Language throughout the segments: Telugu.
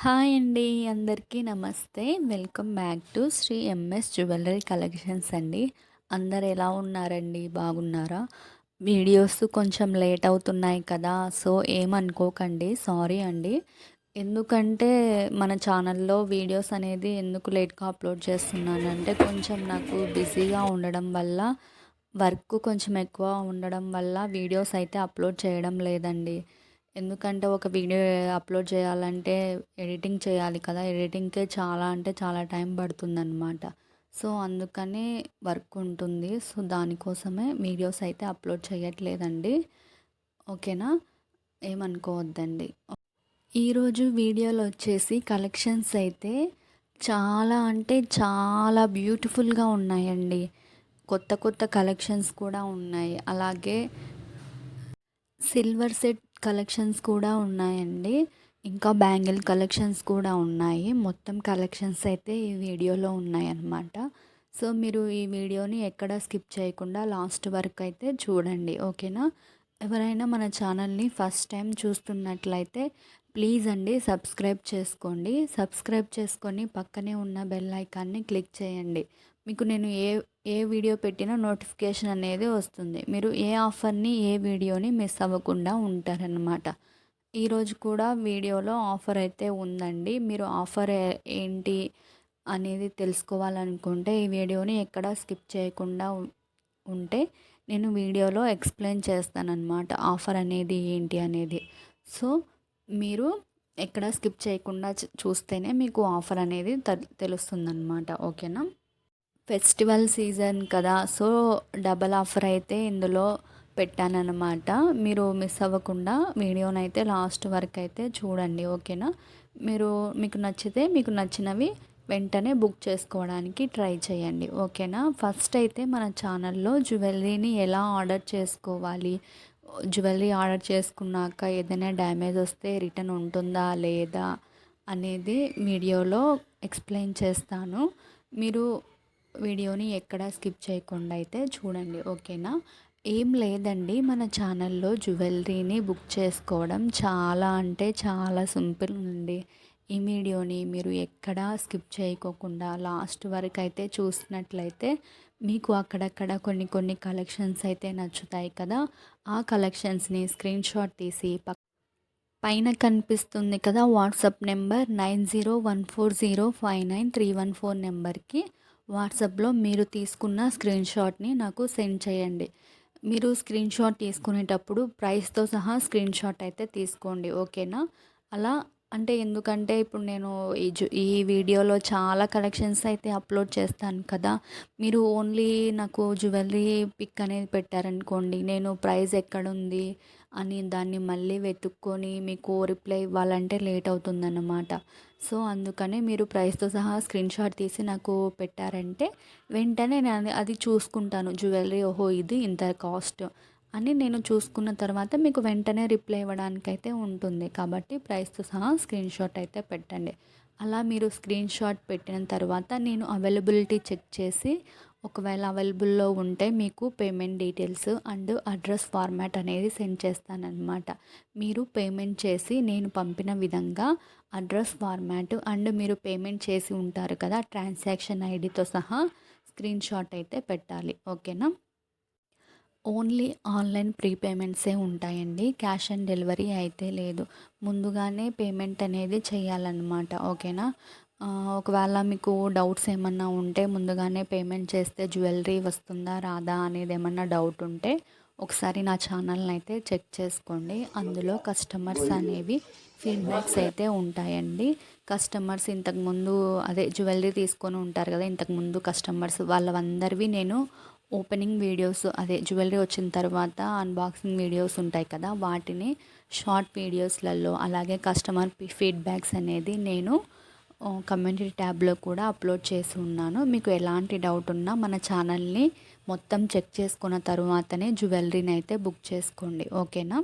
హాయ్ అండి. అందరికీ నమస్తే. Welcome back to Sri MS jewellery collections అండి. అందరు ఎలా ఉన్నారండి? బాగున్నారా? వీడియోస్ కొంచెం లేట్ అవుతున్నాయి కదా! సో, ఏమనుకోకండి. సారీ అండి. ఎందుకంటే మన ఛానల్‌లో వీడియోస్ అనేది ఎందుకు లేట్‌గా అప్‌లోడ్ చేస్తున్నానంటే, కొంచెం నాకు బిజీగా ఉండడం వల్ల, వర్క్ కొంచెం ఎక్కువ ఉండడం వల్ల వీడియోస్ అయితే అప్‌లోడ్ చేయడం లేదండి. ఎందుకంటే ఒక వీడియో అప్లోడ్ చేయాలంటే ఎడిటింగ్ చేయాలి కదా! ఎడిటింగ్‌కే చాలా అంటే చాలా టైం పడుతుందనమాట. సో, అందుకని వర్క్ ఉంటుంది. సో, దానికోసమే వీడియోస్ అయితే అప్లోడ్ చేయట్లేదండి. ఓకేనా? ఏమనుకోవద్దండి. ఈరోజు వీడియోలో వచ్చేసి కలెక్షన్స్ అయితే చాలా అంటే చాలా బ్యూటిఫుల్‌గా ఉన్నాయండి. కొత్త కొత్త కలెక్షన్స్ కూడా ఉన్నాయి. అలాగే సిల్వర్ సెట్ కలెక్షన్స్ కూడా ఉన్నాయండి. ఇంకా బ్యాంగిల్ కలెక్షన్స్ కూడా ఉన్నాయి. మొత్తం కలెక్షన్స్ అయితే ఈ వీడియోలో ఉన్నాయన్నమాట. సో, మీరు ఈ వీడియోని ఎక్కడ స్కిప్ చేయకుండా లాస్ట్ వరకు అయితే చూడండి. ఓకేనా? ఎవరైనా మన ఛానల్ని ఫస్ట్ టైం చూస్తున్నట్లయితే ప్లీజ్ అండి సబ్స్క్రైబ్ చేసుకోండి. సబ్స్క్రైబ్ చేసుకొని పక్కనే ఉన్న బెల్ ఐకాన్ని క్లిక్ చేయండి. మీకు నేను ఏ ఏ వీడియో పెట్టినా నోటిఫికేషన్ అనేది వస్తుంది. మీరు ఏ ఆఫర్‌ని, ఏ వీడియోని మిస్ అవ్వకుండా ఉంటారనమాట. ఈరోజు కూడా వీడియోలో ఆఫర్ అయితే ఉందండి. మీరు ఆఫర్ ఏంటి అనేది తెలుసుకోవాలనుకుంటే ఈ వీడియోని ఎక్కడా స్కిప్ చేయకుండా ఉంటే నేను వీడియోలో ఎక్స్‌ప్లెయిన్ చేస్తాననమాట. ఆఫర్ అనేది ఏంటి అనేది. సో, మీరు ఎక్కడ స్కిప్ చేయకుండా చూస్తేనే మీకు ఆఫర్ అనేది తెలుస్తుందనమాట. ఓకేనా? ఫెస్టివల్ సీజన్ కదా! సో, డబల్ ఆఫర్ అయితే ఇందులో పెట్టాననమాట. మీరు మిస్ అవ్వకుండా వీడియోనైతే లాస్ట్ వరకైతే చూడండి. ఓకేనా? మీకు నచ్చితే మీకు నచ్చినవి వెంటనే బుక్ చేసుకోవడానికి ట్రై చేయండి. ఓకేనా? ఫస్ట్ అయితే మన ఛానల్‌లో జ్యువెలరీని ఎలా ఆర్డర్ చేసుకోవాలి, జ్యువెలరీ ఆర్డర్ చేసుకున్నాక ఏదైనా డ్యామేజ్ వస్తే రిటర్న్ ఉంటుందా లేదా అనేది వీడియోలో ఎక్స్‌ప్లెయిన్ చేస్తాను. మీరు వీడియోని ఎక్కడా స్కిప్ చేయకుండా అయితే చూడండి. ఓకేనా? ఏం లేదండి, మన ఛానల్లో జ్యువెలరీని బుక్ చేసుకోవడం చాలా అంటే చాలా సింపుల్ అండి. ఈ వీడియోని మీరు ఎక్కడా స్కిప్ చేయకోకుండా లాస్ట్ వరకు అయితే చూసినట్లయితే మీకు అక్కడక్కడ కొన్ని కొన్ని కలెక్షన్స్ అయితే నచ్చుతాయి కదా! ఆ కలెక్షన్స్‌ని స్క్రీన్‌షాట్ తీసి పైన కనిపిస్తుంది కదా వాట్సాప్ నెంబర్ 9014059314 నెంబర్కి వాట్సాప్లో మీరు తీసుకున్న స్క్రీన్‌షాట్‌ని నాకు సెండ్ చేయండి. మీరు స్క్రీన్‌షాట్ తీసుకునేటప్పుడు ప్రైస్‌తో సహా స్క్రీన్‌షాట్ అయితే తీసుకోండి. ఓకేనా? అలా అంటే ఎందుకంటే ఇప్పుడు నేను ఈ వీడియోలో చాలా కలెక్షన్స్ అయితే అప్లోడ్ చేస్తాను కదా! మీరు ఓన్లీ నాకు జ్యువెలరీ పిక్ అనేది పెట్టారనుకోండి, నేను ప్రైస్ ఎక్కడుంది అని దాన్ని మళ్ళీ వెతుక్కొని మీకు రిప్లై ఇవ్వాలంటే లేట్ అవుతుందన్నమాట. సో, అందుకనే మీరు ప్రైస్‌తో సహా స్క్రీన్‌షాట్ తీసి నాకు పెట్టారంటే వెంటనే నేను అది చూసుకుంటాను. జ్యువెలరీ ఓహో! ఇది ఇంత కాస్ట్ అని నేను చూసుకున్న తర్వాత మీకు వెంటనే రిప్లై ఇవ్వడానికైతే ఉంటుంది. కాబట్టి ప్రైస్‌తో సహా స్క్రీన్‌షాట్ అయితే పెట్టండి. అలా మీరు స్క్రీన్‌షాట్ పెట్టిన తర్వాత నేను అవైలబిలిటీ చెక్ చేసి ఒకవేళ అవైలబుల్‌లో ఉంటే మీకు payment details and address format అనేది సెండ్ చేస్తానన్నమాట. మీరు పేమెంట్ చేసి నేను పంపిన విధంగా అడ్రస్ ఫార్మాట్ అండ్ మీరు పేమెంట్ చేసి ఉంటారు కదా! ట్రాన్సాక్షన్ ఐడీతో సహా స్క్రీన్‌షాట్ అయితే పెట్టాలి. ఓకేనా? ఓన్లీ ఆన్‌లైన్ ప్రీపేమెంట్సే ఉంటాయండి. క్యాష్ ఆన్ డెలివరీ అయితే లేదు. ముందుగానే పేమెంట్ అనేది చేయాలన్నమాట. ఓకేనా? ఒకవేళ మీకు డౌట్స్ ఏమన్నా ఉంటే ముందుగానే పేమెంట్ చేస్తే జ్యువెలరీ వస్తుందా రాదా అనేది ఏమన్నా డౌట్ ఉంటే ఒకసారి నా ఛానల్‌ని అయితే చెక్ చేసుకోండి. అందులో కస్టమర్స్ అనేవి ఫీడ్‌బ్యాక్స్ అయితే ఉంటాయండి. కస్టమర్స్ ఇంతకుముందు అదే జ్యువెలరీ తీసుకొని ఉంటారు కదా! ఇంతకుముందు కస్టమర్స్ వాళ్ళందరివి నేను ఓపెనింగ్ వీడియోస్ అదే జ్యువెలరీ వచ్చిన తర్వాత అన్బాక్సింగ్ వీడియోస్ ఉంటాయి కదా! వాటిని షార్ట్ వీడియోస్‌లలో అలాగే కస్టమర్ ఫీడ్‌బ్యాక్స్ అనేది నేను కమ్యూనిటీ ట్యాబ్‌లో కూడా అప్లోడ్ చేసి ఉన్నాను. మీకు ఎలాంటి డౌట్ ఉన్నా మన ఛానల్‌ని మొత్తం చెక్ చేసుకున్న తరువాతనే జ్యువెలరీని అయితే బుక్ చేసుకోండి. ఓకేనా?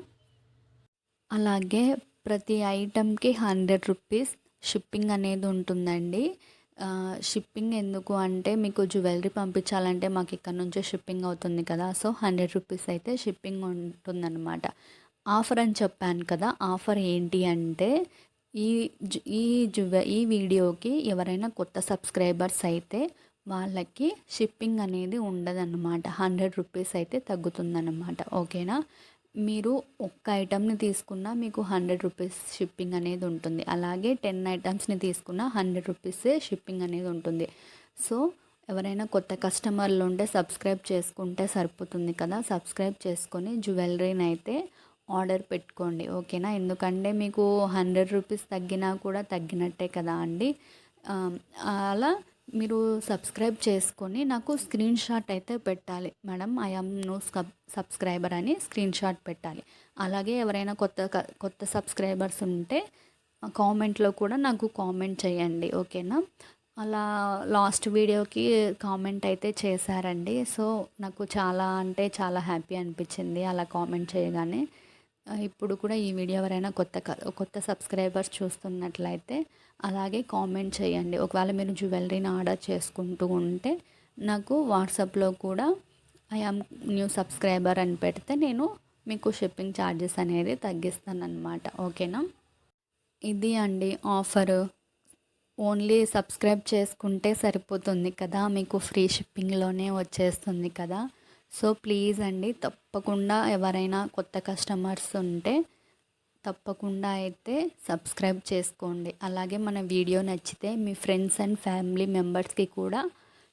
అలాగే ప్రతి ఐటెంకి రూ. 100 షిప్పింగ్ అనేది ఉంటుందండి. షిప్పింగ్ ఎందుకు అంటే మీకు జ్యువెలరీ పంపించాలంటే మాకు ఇక్కడ నుంచే షిప్పింగ్ అవుతుంది కదా! సో, రూ. 100 అయితే షిప్పింగ్ ఉంటుందన్నమాట. ఆఫర్ అని చెప్పాను కదా! ఆఫర్ ఏంటి అంటే ఈ ఈ వీడియోకి ఎవరైనా కొత్త సబ్స్క్రైబర్స్ అయితే వాళ్ళకి షిప్పింగ్ అనేది ఉండదన్నమాట. 100 రూపీస్ అయితే తగ్గుతుందన్నమాట. ఓకేనా? మీరు ఒక్క ఐటెంని తీసుకున్నా మీకు 100 రూపీస్ షిప్పింగ్ అనేది ఉంటుంది. అలాగే 10 ఐటమ్స్ని తీసుకున్నా 100 రూపీసే షిప్పింగ్ అనేది ఉంటుంది. సో ఎవరైనా కొత్త కస్టమర్లు ఉంటే సబ్స్క్రైబ్ చేసుకుంటే సరిపోతుంది కదా. సబ్స్క్రైబ్ చేసుకొని జ్యువెలరీని అయితే ఆర్డర్ పెట్టుకోండి. ఓకేనా? ఎందుకంటే మీకు 100 రూపీస్ తగ్గినా కూడా తగ్గినట్టే కదా అండి. అలా మీరు సబ్స్క్రైబ్ చేసుకొని నాకు స్క్రీన్ షాట్ అయితే పెట్టాలి. Madam I am new subscriber అని స్క్రీన్ షాట్ పెట్టాలి. అలాగే ఎవరైనా కొత్త సబ్స్క్రైబర్స్ ఉంటే కామెంట్లో కూడా నాకు కామెంట్ చేయండి. ఓకేనా? అలా లాస్ట్ వీడియోకి కామెంట్ అయితే చేశారండి. సో నాకు చాలా అంటే చాలా హ్యాపీ అనిపించింది అలా కామెంట్ చేయగానే. ఇప్పుడు కూడా ఈ వీడియో ఎవరైనా కొత్త సబ్స్క్రైబర్స్ చూస్తున్నట్లయితే అలాగే కామెంట్ చేయండి. ఒకవేళ మీరు జ్యువెలరీని ఆర్డర్ చేసుకుంటూ ఉంటే నాకు వాట్సాప్లో కూడా ఐ యామ్ న్యూ సబ్స్క్రైబర్ అని పెడితే నేను మీకు షిప్పింగ్ ఛార్జెస్ అనేది తగ్గిస్తానన్నమాట. ఓకేనా? ఇది అండి ఆఫరు. ఓన్లీ సబ్స్క్రైబ్ చేసుకుంటే సరిపోతుంది కదా, మీకు ఫ్రీ షిప్పింగ్లోనే వచ్చేస్తుంది కదా. సో ప్లీజ్ అండి, తప్పకుండా ఎవరైనా కొత్త కస్టమర్స్ ఉంటే తప్పకుండా అయితే సబ్స్క్రైబ్ చేసుకోండి. అలాగే మన వీడియో నచ్చితే మీ ఫ్రెండ్స్ అండ్ ఫ్యామిలీ మెంబర్స్కి కూడా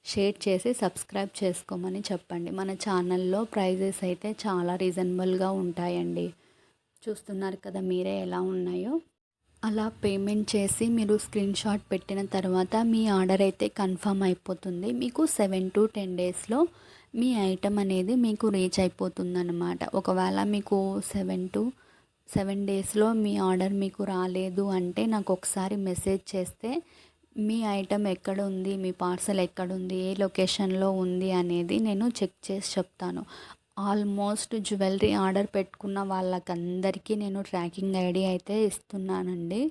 షేర్ చేసి సబ్స్క్రైబ్ చేసుకోమని చెప్పండి. మన ఛానల్లో ప్రైజెస్ అయితే చాలా రీజనబుల్గా ఉంటాయండి. చూస్తున్నారు కదా మీరే ఎలా ఉన్నాయో. అలా పేమెంట్ చేసి మీరు స్క్రీన్ షాట్ పెట్టిన తర్వాత మీ ఆర్డర్ అయితే కన్ఫర్మ్ అయిపోతుంది. మీకు 7 to 10 డేస్లో మీ ఐటమ్ అనేది మీకు రీచ్ అయిపోతుందన్నమాట. ఒకవేళ మీకు 7 డేస్లో మీ ఆర్డర్ మీకు రాలేదు అంటే నాకు ఒకసారి మెసేజ్ చేస్తే మీ ఐటమ్ ఎక్కడ ఉంది, మీ పార్సల్ ఎక్కడుంది, ఏ లొకేషన్లో ఉంది అనేది నేను చెక్ చేసి చెప్తాను. ఆల్మోస్ట్ జ్యువెలరీ ఆర్డర్ పెట్టుకున్న వాళ్ళకందరికీ నేను ట్రాకింగ్ ఐడి అయితే ఇస్తున్నానండి.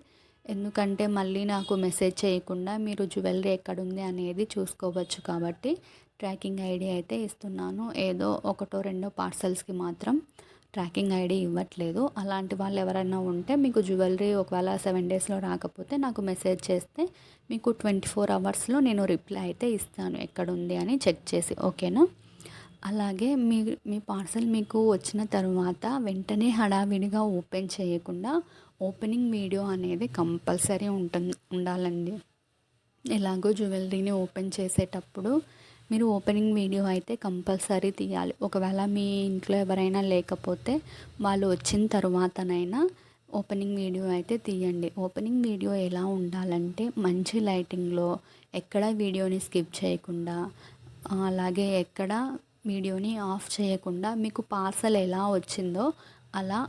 ఎందుకంటే మళ్ళీ నాకు మెసేజ్ చేయకుండా మీరు జ్యువెలరీ ఎక్కడుంది అనేది చూసుకోవచ్చు కాబట్టి ట్రాకింగ్ ఐడి అయితే ఇస్తున్నాను. ఏదో ఒకటో రెండో పార్సల్స్కి మాత్రం ట్రాకింగ్ ఐడి ఇవ్వట్లేదు. అలాంటి వాళ్ళు ఎవరైనా ఉంటే మీకు జ్యువెలరీ ఒకవేళ 7 డేస్లో రాకపోతే నాకు మెసేజ్ చేస్తే మీకు 24 అవర్స్లో నేను రిప్లై అయితే ఇస్తాను ఎక్కడుంది అని చెక్ చేసి. ఓకేనా? అలాగే మీ పార్సల్ మీకు వచ్చిన తర్వాత వెంటనే హడావిడిగా ఓపెన్ చేయకుండా ఓపెనింగ్ వీడియో అనేది కంపల్సరీ ఉండాలండి. ఎలాగో జ్యువెలరీని ఓపెన్ చేసేటప్పుడు మీరు ఓపెనింగ్ వీడియో అయితే కంపల్సరీ తీయాలి. ఒకవేళ మీ ఇంట్లో ఎవరైనా లేకపోతే వాళ్ళు వచ్చిన తర్వాతనైనా ఓపెనింగ్ వీడియో అయితే తీయండి. ఓపెనింగ్ వీడియో ఎలా ఉండాలంటే మంచి లైటింగ్లో, ఎక్కడ వీడియోని స్కిప్ చేయకుండా, అలాగే ఎక్కడ వీడియోని ఆఫ్ చేయకుండా మీకు పార్సల్ ఎలా వచ్చిందో అలా